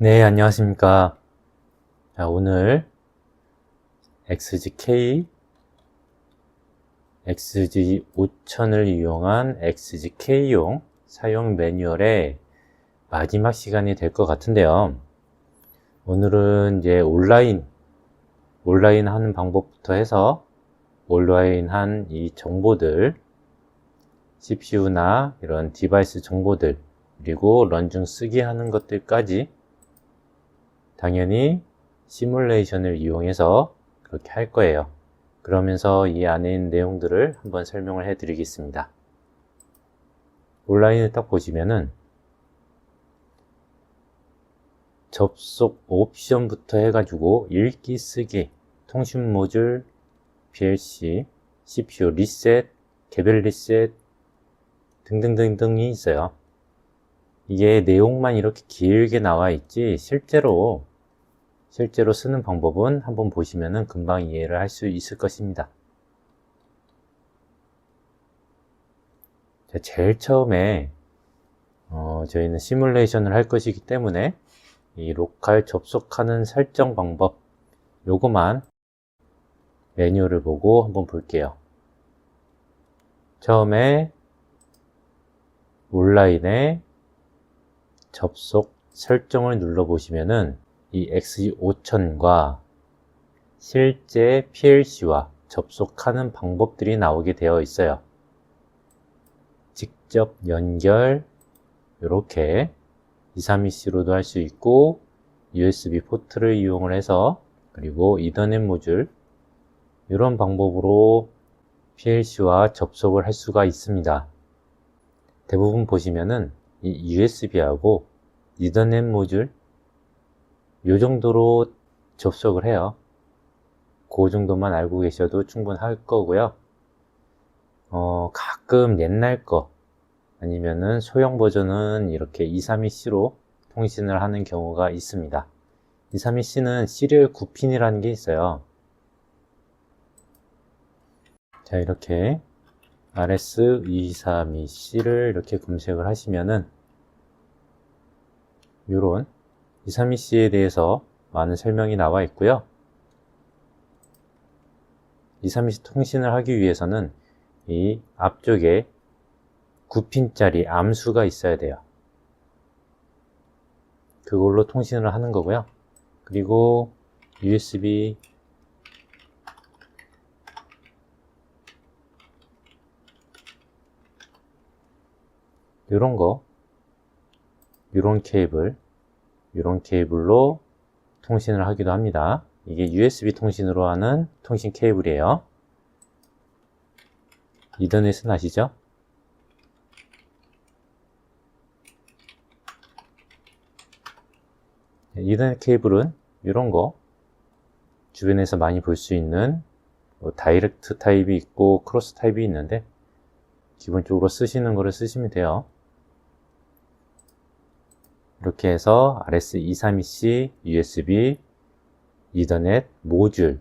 네, 안녕하십니까. 자, 오늘 XGK, XG5000을 이용한 XGK용 사용 매뉴얼의 마지막 시간이 될 것 같은데요. 오늘은 이제 온라인 하는 방법부터 해서 온라인 한 이 정보들, CPU나 이런 디바이스 정보들, 그리고 런중 쓰기 하는 것들까지 당연히 시뮬레이션을 이용해서 그렇게 할 거예요. 그러면서 이 안에 있는 내용들을 한번 설명을 해 드리겠습니다. 온라인을 딱 보시면은 접속 옵션부터 해가지고 읽기 쓰기, 통신 모듈, PLC, CPU 리셋, 개별 리셋 등등등등이 있어요. 이게 내용만 이렇게 길게 나와 있지 실제로 쓰는 방법은 한번 보시면은 금방 이해를 할 수 있을 것입니다. 제일 처음에 저희는 시뮬레이션을 할 것이기 때문에 이 로컬 접속하는 설정 방법 요거만 매뉴얼을 보고 한번 볼게요. 처음에 온라인에 접속 설정을 눌러 보시면은 이 XG5000과 실제 PLC와 접속하는 방법들이 나오게 되어 있어요. 직접 연결 이렇게 232C로도 할 수 있고 USB 포트를 이용을 해서 그리고 이더넷 모듈 이런 방법으로 PLC와 접속을 할 수가 있습니다. 대부분 보시면은 이 USB하고 이더넷 모듈 이 정도로 접속을 해요. 그 정도만 알고 계셔도 충분할 거고요. 가끔 옛날 거 아니면은 소형 버전은 이렇게 232C로 통신을 하는 경우가 있습니다. 232C는 시리얼 9핀이라는 게 있어요. 자, 이렇게 RS232C를 이렇게 검색을 하시면은 이런 232C에 대해서 많은 설명이 나와 있고요. 232C 통신을 하기 위해서는 이 앞쪽에 9핀짜리 암수가 있어야 돼요. 그걸로 통신을 하는 거고요. 그리고 USB 이런 케이블로 통신을 하기도 합니다. 이게 USB 통신으로 하는 통신 케이블이에요. 이더넷은 아시죠? 이더넷 케이블은 이런 거 주변에서 많이 볼 수 있는 다이렉트 타입이 있고 크로스 타입이 있는데 기본적으로 쓰시는 거를 쓰시면 돼요. 이렇게 해서 RS232C USB 이더넷 모듈로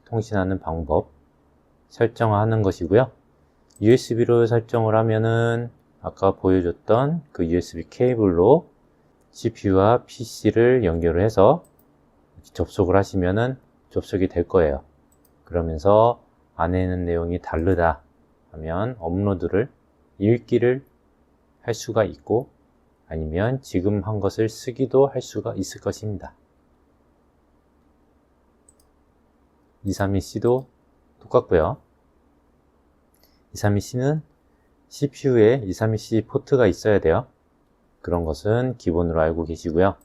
통신하는 방법 설정하는 것이고요. USB로 설정을 하면은 아까 보여줬던 그 USB 케이블로 CPU와 PC를 연결을 해서 접속을 하시면은 접속이 될 거예요. 그러면서 안에 있는 내용이 다르다 하면 업로드를 읽기를 할 수가 있고 아니면 지금 한 것을 쓰기도 할 수가 있을 것입니다. 232C도 똑같고요. 232C는 CPU에 232C 포트가 있어야 돼요. 그런 것은 기본으로 알고 계시고요.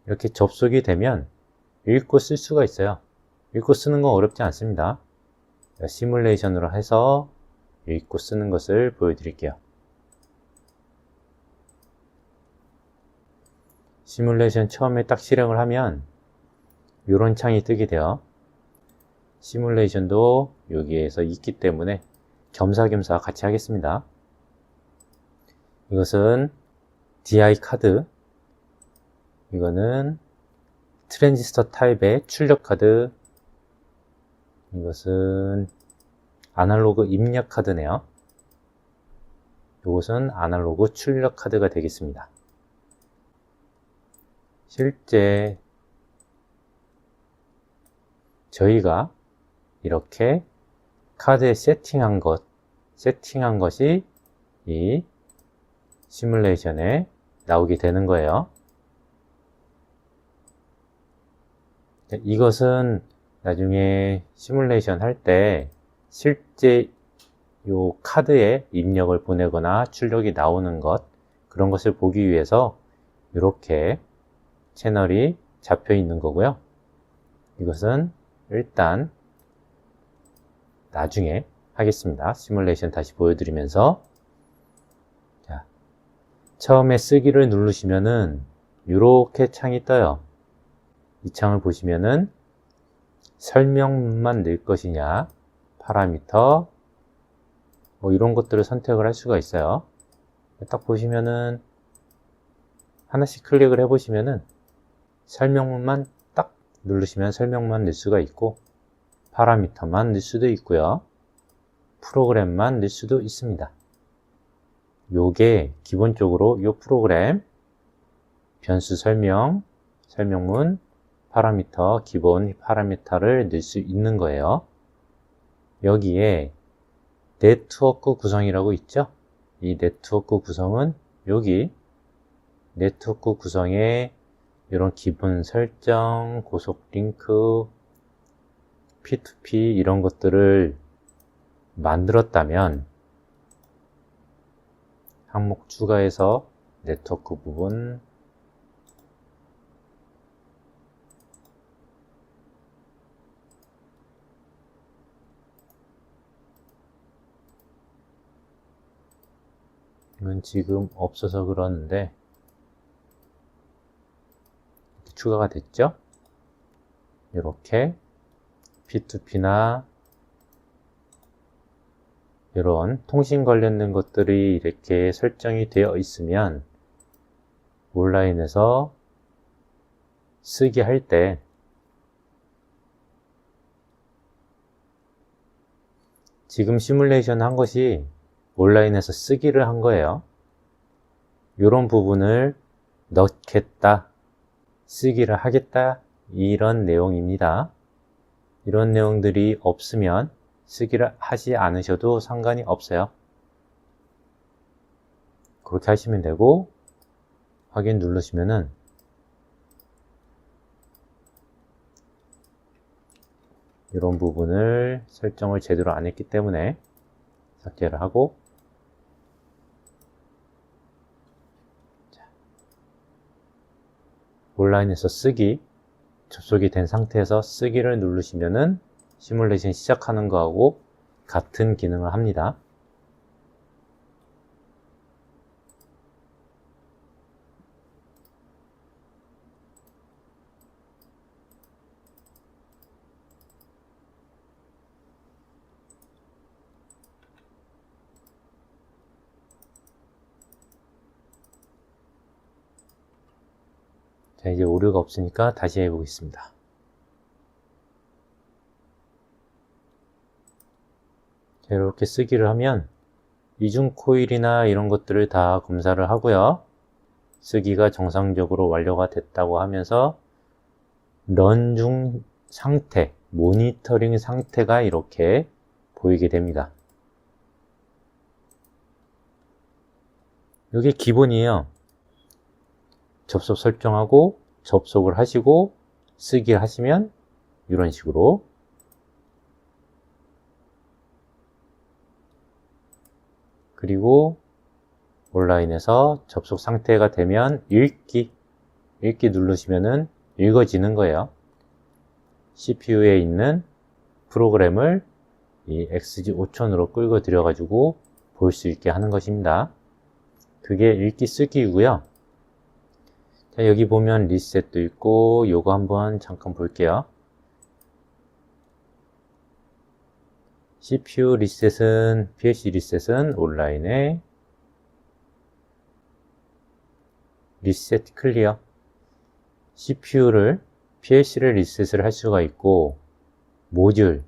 이렇게 접속이 되면 읽고 쓸 수가 있어요. 읽고 쓰는 건 어렵지 않습니다. 시뮬레이션으로 해서 읽고 쓰는 것을 보여드릴게요. 시뮬레이션 처음에 딱 실행을 하면 이런 창이 뜨게 돼요. 시뮬레이션도 여기에서 있기 때문에 겸사겸사 같이 하겠습니다. 이것은 DI 카드, 이거는 트랜지스터 타입의 출력 카드, 이것은 아날로그 입력 카드네요. 이것은 아날로그 출력 카드가 되겠습니다. 실제 저희가 이렇게 카드에 세팅한 것이 이 시뮬레이션에 나오게 되는 거예요. 이것은 나중에 시뮬레이션 할 때 실제 요 카드에 입력을 보내거나 출력이 나오는 것, 그런 것을 보기 위해서 이렇게 채널이 잡혀 있는 거고요. 이것은 일단 나중에 하겠습니다. 시뮬레이션 다시 보여드리면서, 자, 처음에 쓰기를 누르시면은 이렇게 창이 떠요. 이 창을 보시면은 설명문만 넣을 것이냐, 파라미터, 뭐 이런 것들을 선택을 할 수가 있어요. 딱 보시면은 하나씩 클릭을 해 보시면은 설명문만 딱 누르시면 설명만 넣을 수가 있고, 파라미터만 넣을 수도 있고요, 프로그램만 넣을 수도 있습니다. 요게 기본적으로 요 프로그램 변수 설명문, 파라미터, 기본 파라미터를 넣을 수 있는 거예요. 여기에 네트워크 구성이라고 있죠? 이 네트워크 구성은 여기 네트워크 구성에 이런 기본 설정, 고속 링크, P2P 이런 것들을 만들었다면 항목 추가해서 네트워크 부분, 이건 지금 없어서 그러는데 이렇게 추가가 됐죠? 이렇게 P2P나 이런 통신 관련된 것들이 이렇게 설정이 되어 있으면 온라인에서 쓰기 할 때 지금 시뮬레이션 한 것이 온라인에서 쓰기를 한 거예요. 이런 부분을 넣겠다, 쓰기를 하겠다, 이런 내용입니다. 이런 내용들이 없으면 쓰기를 하지 않으셔도 상관이 없어요. 그렇게 하시면 되고, 확인 누르시면은 이런 부분을 설정을 제대로 안 했기 때문에 삭제를 하고, 온라인에서 쓰기, 접속이 된 상태에서 쓰기를 누르시면은 시뮬레이션 시작하는 거하고 같은 기능을 합니다. 자, 이제 오류가 없으니까 다시 해보겠습니다. 자, 이렇게 쓰기를 하면 이중 코일이나 이런 것들을 다 검사를 하고요. 쓰기가 정상적으로 완료가 됐다고 하면서 런 중 상태, 모니터링 상태가 이렇게 보이게 됩니다. 이게 기본이에요. 접속 설정하고 접속을 하시고 쓰기를 하시면 이런 식으로 그리고 온라인에서 접속 상태가 되면 읽기 누르시면은 읽어지는 거예요. CPU에 있는 프로그램을 이 XG5000으로 끌고 들여 가지고 볼 수 있게 하는 것입니다. 그게 읽기 쓰기이고요. 자, 여기 보면 리셋도 있고, 요거 한번 잠깐 볼게요. CPU 리셋은, PLC 리셋은 온라인에 리셋 클리어. PLC를 리셋을 할 수가 있고, 모듈,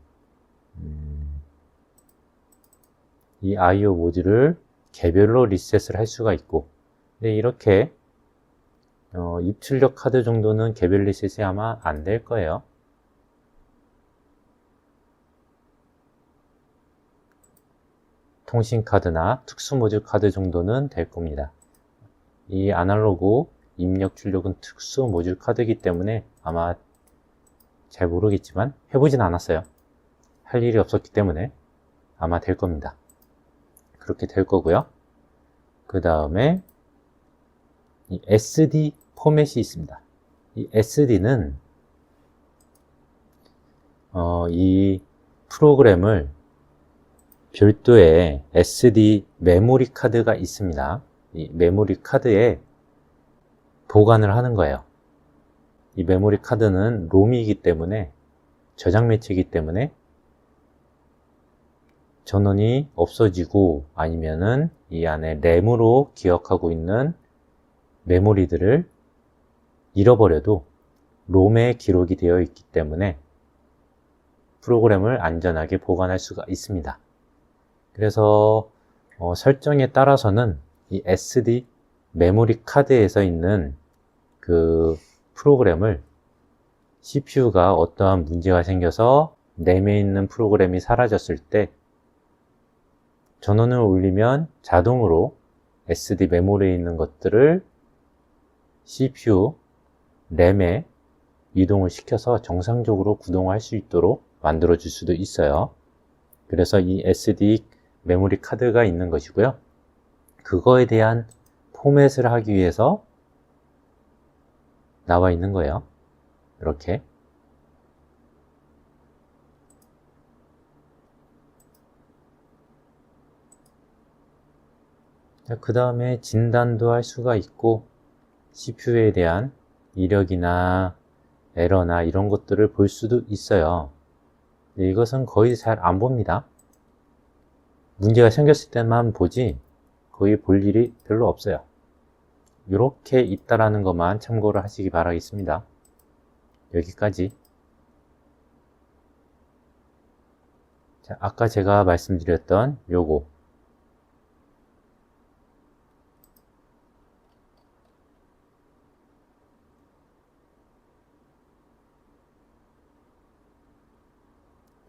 이 I/O 모듈을 개별로 리셋을 할 수가 있고, 근데 이렇게 입출력 카드 정도는 개별 리셋이 아마 안 될 거예요. 통신 카드나 특수 모듈 카드 정도는 될 겁니다. 이 아날로그 입력 출력은 특수 모듈 카드이기 때문에 아마 잘 모르겠지만 해보진 않았어요. 할 일이 없었기 때문에 아마 될 겁니다. 그렇게 될 거고요. 그 다음에 이 SD 포맷이 있습니다. 이 SD는 이 프로그램을 별도의 SD 메모리 카드가 있습니다. 이 메모리 카드에 보관을 하는 거예요. 이 메모리 카드는 롬이기 때문에 저장 매체이기 때문에 전원이 없어지고 아니면은 이 안에 램으로 기억하고 있는 메모리들을 잃어버려도 롬에 기록이 되어 있기 때문에 프로그램을 안전하게 보관할 수가 있습니다. 그래서 설정에 따라서는 이 SD 메모리 카드에서 있는 그 프로그램을 CPU가 어떠한 문제가 생겨서 램에 있는 프로그램이 사라졌을 때 전원을 올리면 자동으로 SD 메모리에 있는 것들을 CPU 램에 이동을 시켜서 정상적으로 구동할 수 있도록 만들어 줄 수도 있어요. 그래서 이 SD 메모리 카드가 있는 것이고요. 그거에 대한 포맷을 하기 위해서 나와 있는 거예요. 이렇게. 그 다음에 진단도 할 수가 있고 CPU에 대한 이력이나 에러나 이런 것들을 볼 수도 있어요. 이것은 거의 잘 안 봅니다. 문제가 생겼을 때만 보지 거의 볼 일이 별로 없어요. 이렇게 있다라는 것만 참고를 하시기 바라겠습니다. 여기까지. 자, 아까 제가 말씀드렸던 요거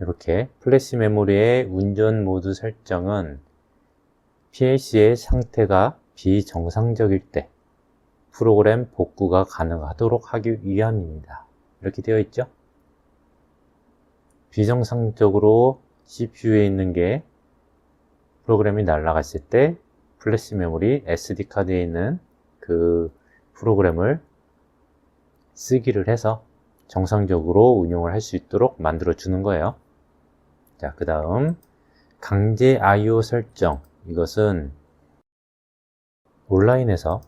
이렇게 플래시 메모리의 운전 모드 설정은 PLC의 상태가 비정상적일 때 프로그램 복구가 가능하도록 하기 위함입니다. 이렇게 되어 있죠. 비정상적으로 CPU에 있는 게 프로그램이 날아갔을 때 플래시 메모리 SD카드에 있는 그 프로그램을 쓰기를 해서 정상적으로 운용을 할 수 있도록 만들어 주는 거예요. 자, 그 다음 강제 I/O 설정. 이것은 온라인에서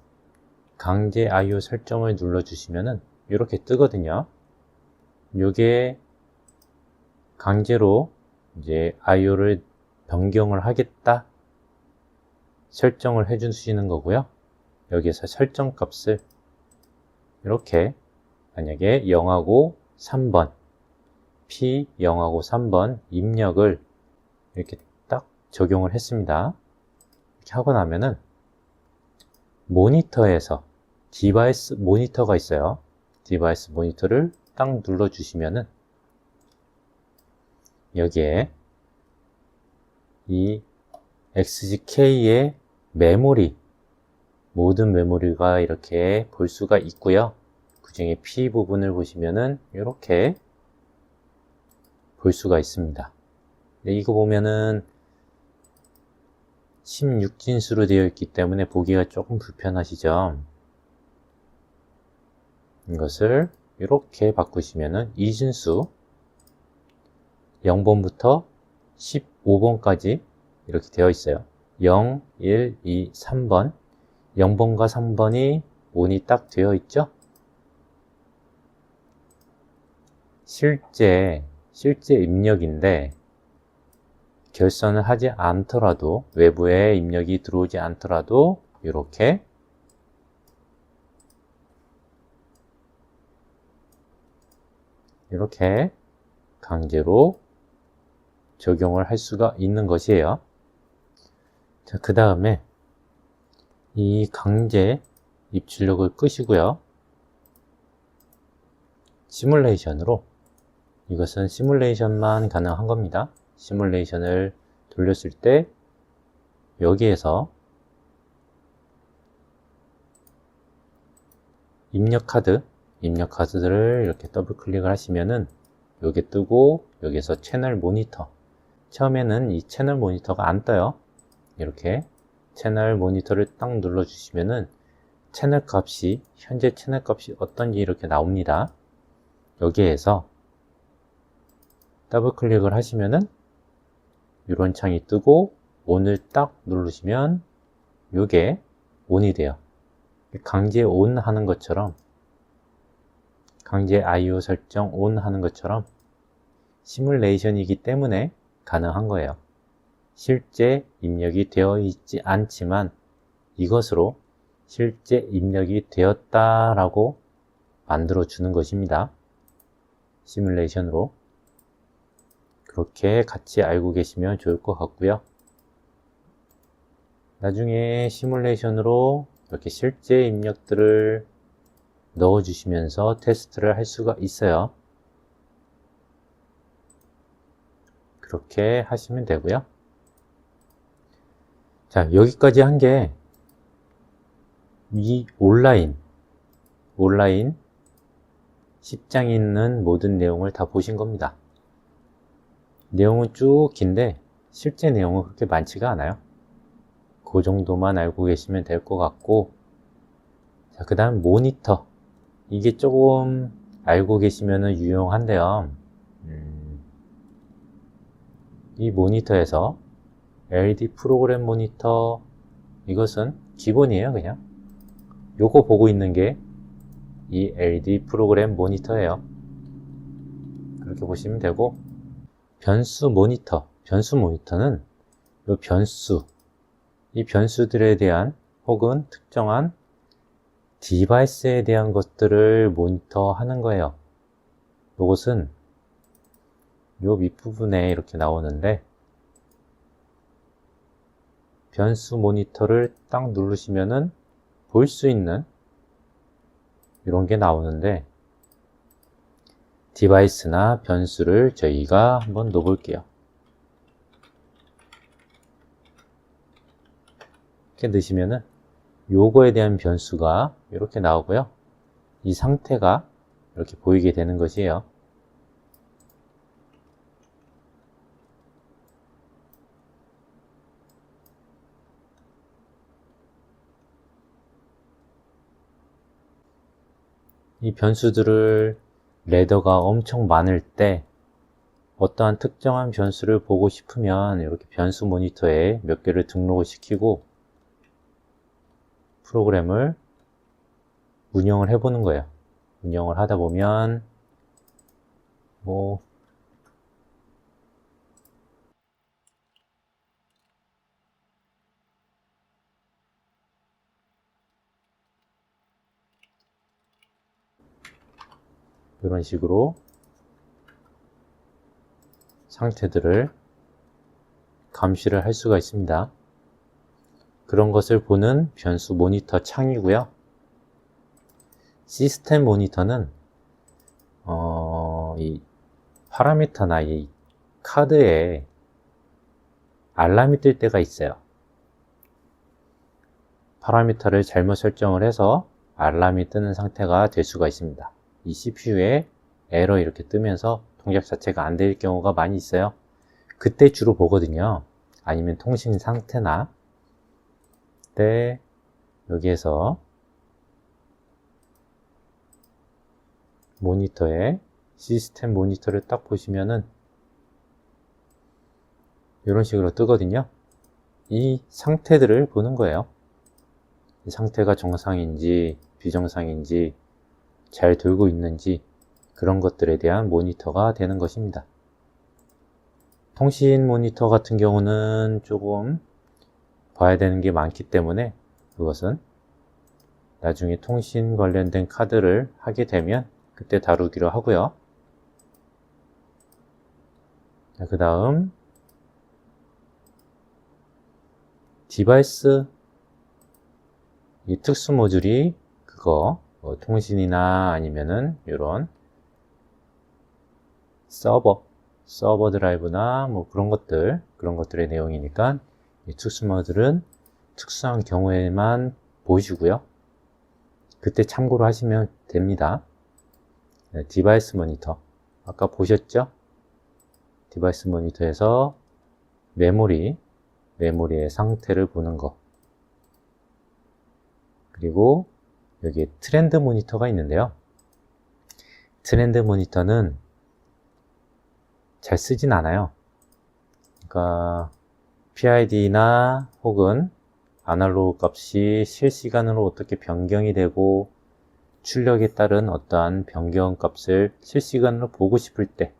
강제 I/O 설정을 눌러주시면은 이렇게 뜨거든요. 이게 강제로 이제 I/O를 변경을 하겠다 설정을 해주시는 거고요. 여기에서 설정 값을 이렇게 만약에 0하고 3번 P 0하고 3번 입력을 이렇게 딱 적용을 했습니다. 이렇게 하고 나면은 모니터에서 디바이스 모니터가 있어요. 디바이스 모니터를 딱 눌러 주시면은 여기에 이 XGK의 메모리 모든 메모리가 이렇게 볼 수가 있고요. 그 중에 P 부분을 보시면은 이렇게 볼 수가 있습니다. 이거 보면은 16진수로 되어 있기 때문에 보기가 조금 불편하시죠. 이것을 이렇게 바꾸시면은 이진수 0번부터 15번까지 이렇게 되어 있어요. 0, 1, 2, 3번 0번과 3번이 온이 딱 되어 있죠. 실제 입력인데 결선을 하지 않더라도 외부에 입력이 들어오지 않더라도 이렇게 강제로 적용을 할 수가 있는 것이에요. 자, 그 다음에 이 강제 입출력을 끄시고요. 시뮬레이션으로, 이것은 시뮬레이션만 가능한 겁니다. 시뮬레이션을 돌렸을 때 여기에서 입력 카드를 이렇게 더블 클릭을 하시면은 여기 뜨고, 여기서 채널 모니터, 처음에는 이 채널 모니터가 안 떠요. 이렇게 채널 모니터를 딱 눌러 주시면은 채널 값이, 현재 채널 값이 어떤지 이렇게 나옵니다. 여기에서 더블 클릭을 하시면은 이런 창이 뜨고, ON을 딱 누르시면 이게 ON이 돼요. 강제 ON 하는 것처럼, 강제 IO 설정 ON 하는 것처럼 시뮬레이션이기 때문에 가능한 거예요. 실제 입력이 되어 있지 않지만 이것으로 실제 입력이 되었다라고 만들어 주는 것입니다. 시뮬레이션으로. 그렇게 같이 알고 계시면 좋을 것 같고요. 나중에 시뮬레이션으로 이렇게 실제 입력들을 넣어 주시면서 테스트를 할 수가 있어요. 그렇게 하시면 되고요. 자, 여기까지 한 게 이 온라인 10장에 있는 모든 내용을 다 보신 겁니다. 내용은 쭉 긴데 실제 내용은 그렇게 많지가 않아요. 그 정도만 알고 계시면 될 것 같고, 자, 그 다음 모니터, 이게 조금 알고 계시면 유용한데요. 이 모니터에서 LED 프로그램 모니터, 이것은 기본이에요. 그냥 요거 보고 있는 게 이 LED 프로그램 모니터예요. 그렇게 보시면 되고, 변수 모니터는 요 이 변수들에 대한 혹은 특정한 디바이스에 대한 것들을 모니터 하는 거예요. 요것은 요 밑부분에 이렇게 나오는데, 변수 모니터를 딱 누르시면은 볼 수 있는 이런 게 나오는데, 디바이스나 변수를 저희가 한번 넣어볼게요. 이렇게 넣으시면은 요거에 대한 변수가 이렇게 나오고요. 이 상태가 이렇게 보이게 되는 것이에요. 이 변수들을 레더가 엄청 많을 때 어떠한 특정한 변수를 보고 싶으면 이렇게 변수 모니터에 몇 개를 등록을 시키고 프로그램을 운영을 해보는 거예요. 운영을 하다 보면 이런 식으로 상태들을 감시를 할 수가 있습니다. 그런 것을 보는 변수 모니터 창이고요. 시스템 모니터는 이 파라미터나 이 카드에 알람이 뜰 때가 있어요. 파라미터를 잘못 설정을 해서 알람이 뜨는 상태가 될 수가 있습니다. 이 CPU에 에러 이렇게 뜨면서 동작 자체가 안 될 경우가 많이 있어요. 그때 주로 보거든요. 아니면 통신 상태나 때 여기에서 모니터에 시스템 모니터를 딱 보시면은 이런 식으로 뜨거든요. 이 상태들을 보는 거예요. 이 상태가 정상인지 비정상인지 잘 돌고 있는지 그런 것들에 대한 모니터가 되는 것입니다. 통신 모니터 같은 경우는 조금 봐야 되는 게 많기 때문에 그것은 나중에 통신 관련된 카드를 하게 되면 그때 다루기로 하고요. 그 다음 디바이스 이 특수 모듈이 그거 뭐 통신이나 아니면은 이런 서버 드라이브나 뭐 그런 것들의 내용이니까 이 특수 모듈은 특수한 경우에만 보시고요. 그때 참고로 하시면 됩니다. 네, 디바이스 모니터 아까 보셨죠? 디바이스 모니터에서 메모리의 상태를 보는 거, 그리고 여기에 트렌드 모니터가 있는데요. 트렌드 모니터는 잘 쓰진 않아요. 그러니까 PID나 혹은 아날로그 값이 실시간으로 어떻게 변경이 되고 출력에 따른 어떠한 변경 값을 실시간으로 보고 싶을 때,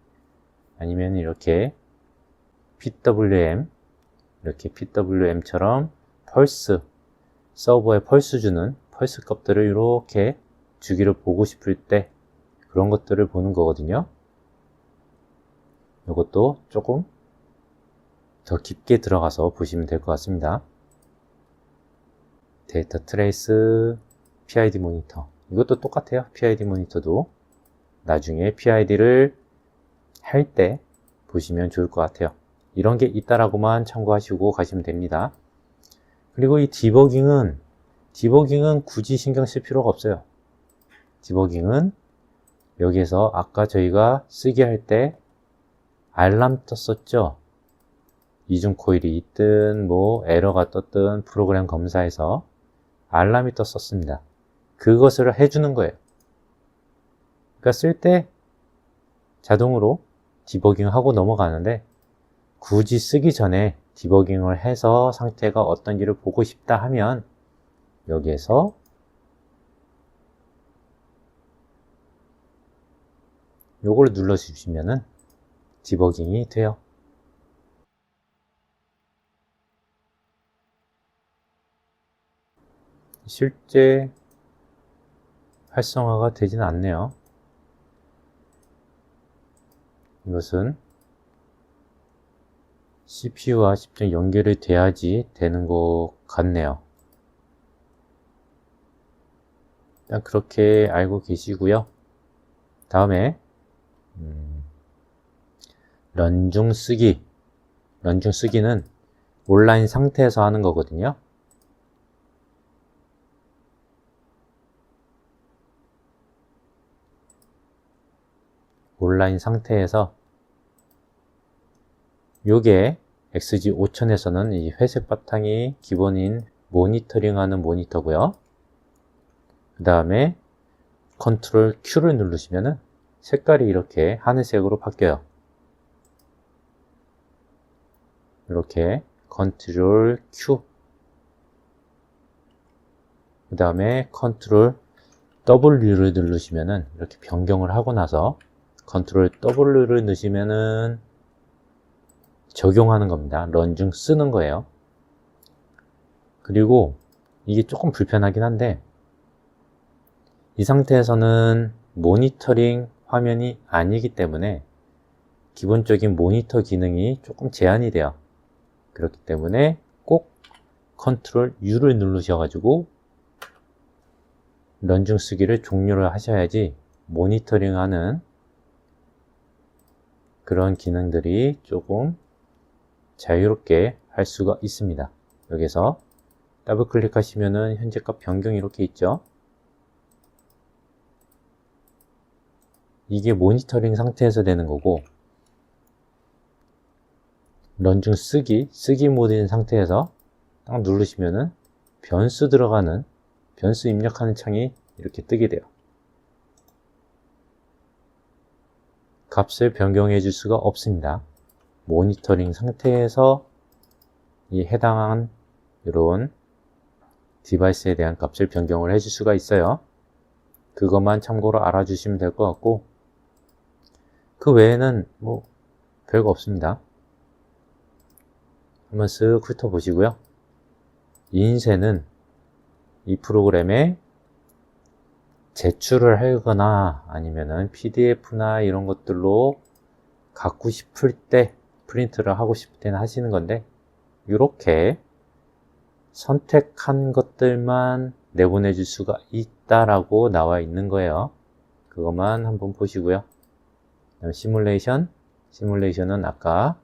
아니면 이렇게 PWM처럼 서버에 펄스 주는 펄스 값들을 이렇게 주기를 보고 싶을 때 그런 것들을 보는 거거든요. 이것도 조금 더 깊게 들어가서 보시면 될 것 같습니다. 데이터 트레이스, PID 모니터. 이것도 똑같아요. PID 모니터도 나중에 PID를 할 때 보시면 좋을 것 같아요. 이런 게 있다라고만 참고하시고 가시면 됩니다. 그리고 이 디버깅은 굳이 신경 쓸 필요가 없어요. 디버깅은 여기에서 아까 저희가 쓰게 할 때 알람 떴었죠. 이중 코일이 있든 뭐 에러가 떴든 프로그램 검사에서 알람이 떴었습니다. 그것을 해주는 거예요. 그러니까 쓸 때 자동으로 디버깅 하고 넘어가는데, 굳이 쓰기 전에 디버깅을 해서 상태가 어떤지를 보고 싶다 하면 여기에서 요걸 눌러주시면은 디버깅이 돼요. 실제 활성화가 되지는 않네요. 이것은 CPU와 직접 연결이 돼야지 되는 것 같네요. 일단 그렇게 알고 계시고요. 다음에 런중 쓰기는 온라인 상태에서 하는 거거든요. 온라인 상태에서 요게 XG5000에서는 이 회색 바탕이 기본인 모니터링 하는 모니터고요. 그 다음에 컨트롤 Q를 누르시면은 색깔이 이렇게 하늘색으로 바뀌어요. 이렇게 컨트롤 Q, 그 다음에 컨트롤 W를 누르시면은 이렇게 변경을 하고 나서 컨트롤 W를 누르시면은 적용하는 겁니다. 런중 쓰는 거예요. 그리고 이게 조금 불편하긴 한데, 이 상태에서는 모니터링 화면이 아니기 때문에 기본적인 모니터 기능이 조금 제한이 돼요. 그렇기 때문에 꼭 컨트롤 U를 누르셔가지고 런중 쓰기를 종료를 하셔야지 모니터링 하는 그런 기능들이 조금 자유롭게 할 수가 있습니다. 여기서 더블 클릭하시면은 현재값 변경이 이렇게 있죠. 이게 모니터링 상태에서 되는 거고, 런중 쓰기 모드인 상태에서 딱 누르시면은 변수 입력하는 창이 이렇게 뜨게 돼요. 값을 변경해 줄 수가 없습니다. 모니터링 상태에서 이 해당한 이런 디바이스에 대한 값을 변경을 해줄 수가 있어요. 그것만 참고로 알아주시면 될 것 같고, 그 외에는 뭐 별거 없습니다. 한번 쓱 훑어보시고요. 인쇄는 이 프로그램에 제출을 하거나 아니면은 PDF나 이런 것들로 갖고 싶을 때, 프린트를 하고 싶을 때는 하시는 건데, 이렇게 선택한 것들만 내보내 줄 수가 있다라고 나와 있는 거예요. 그것만 한번 보시고요. 그다음에 시뮬레이션은 아까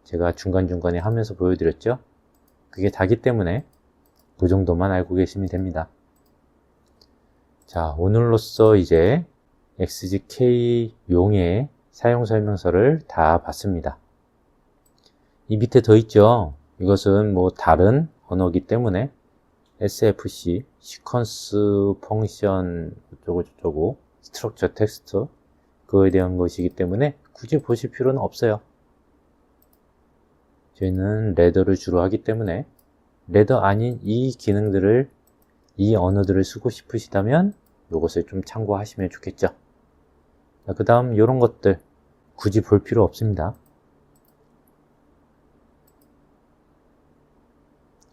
제가 중간중간에 하면서 보여드렸죠. 그게 다기 때문에 그 정도만 알고 계시면 됩니다. 자, 오늘로써 이제 XGK용의 사용 설명서를 다 봤습니다. 이 밑에 더 있죠. 이것은 뭐 다른 언어이기 때문에 SFC, 시퀀스 펑션 어쩌고 스트럭처 텍스트 그거에 대한 것이기 때문에 굳이 보실 필요는 없어요. 저희는 레더를 주로 하기 때문에 레더 아닌 이 기능들을, 이 언어들을 쓰고 싶으시다면 이것을 좀 참고하시면 좋겠죠. 그 다음 이런 것들 굳이 볼 필요 없습니다.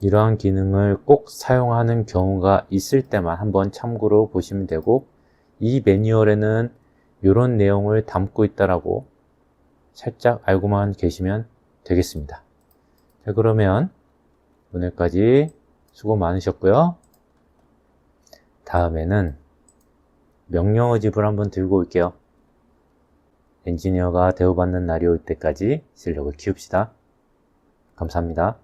이러한 기능을 꼭 사용하는 경우가 있을 때만 한번 참고로 보시면 되고, 이 매뉴얼에는 이런 내용을 담고 있다라고 살짝 알고만 계시면 되겠습니다. 자, 그러면 오늘까지 수고 많으셨고요. 다음에는 명령어 집을 한번 들고 올게요. 엔지니어가 대우받는 날이 올 때까지 실력을 키웁시다. 감사합니다.